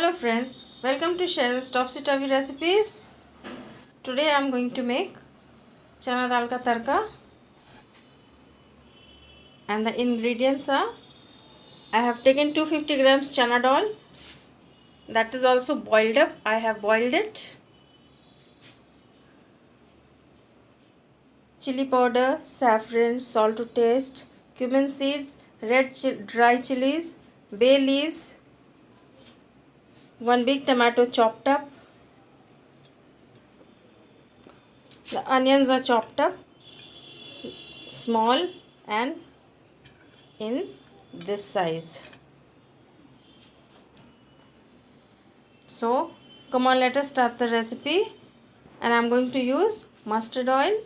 Hello friends, welcome to Cheryl's Topsy Turvy Recipes. Today I am going to make Channa Dal Ka Tadka, and the ingredients are: I have taken 250 grams Channa Dal, that is also boiled up. I have boiled it. Chili powder, saffron, salt to taste, cumin seeds, dry chilies, bay leaves, one big tomato chopped up. The onions are chopped up small and in this size. So come on, let us start the recipe. And I am going to use mustard oil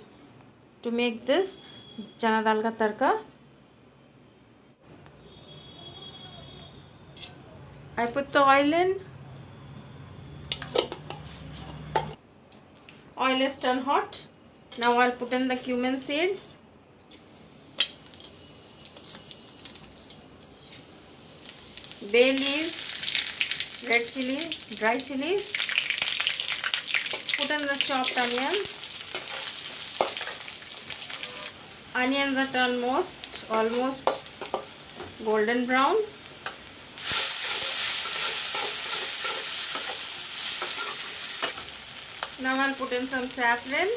to make this Channa Dal Ka Tadka. I put the oil in. Oil is turned hot. Now I'll put in the cumin seeds, bay leaves, red chili, dry chilies. Put in the chopped onions. Onions are turned almost golden brown. Now I'll put in some saffron,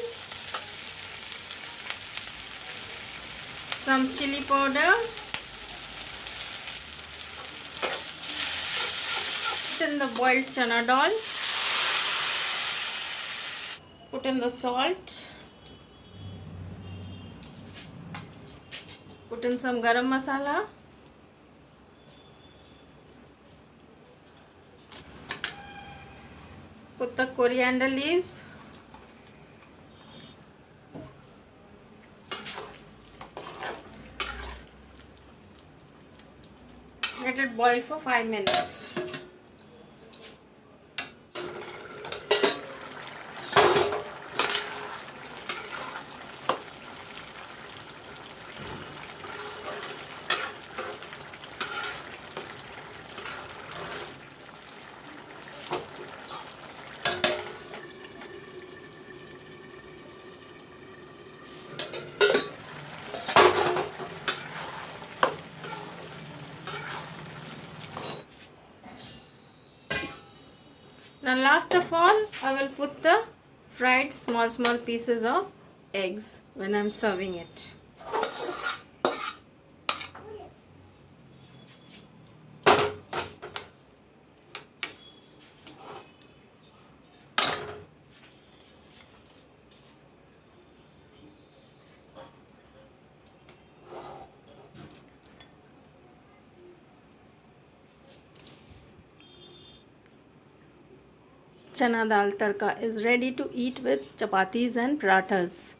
some chili powder, put in the boiled chana dal, put in the salt, put in some garam masala, put the coriander leaves, let it boil for 5 minutes. Now last of all, I will put the fried small pieces of eggs when I am serving it. Chana dal tadka is ready to eat with chapatis and parathas.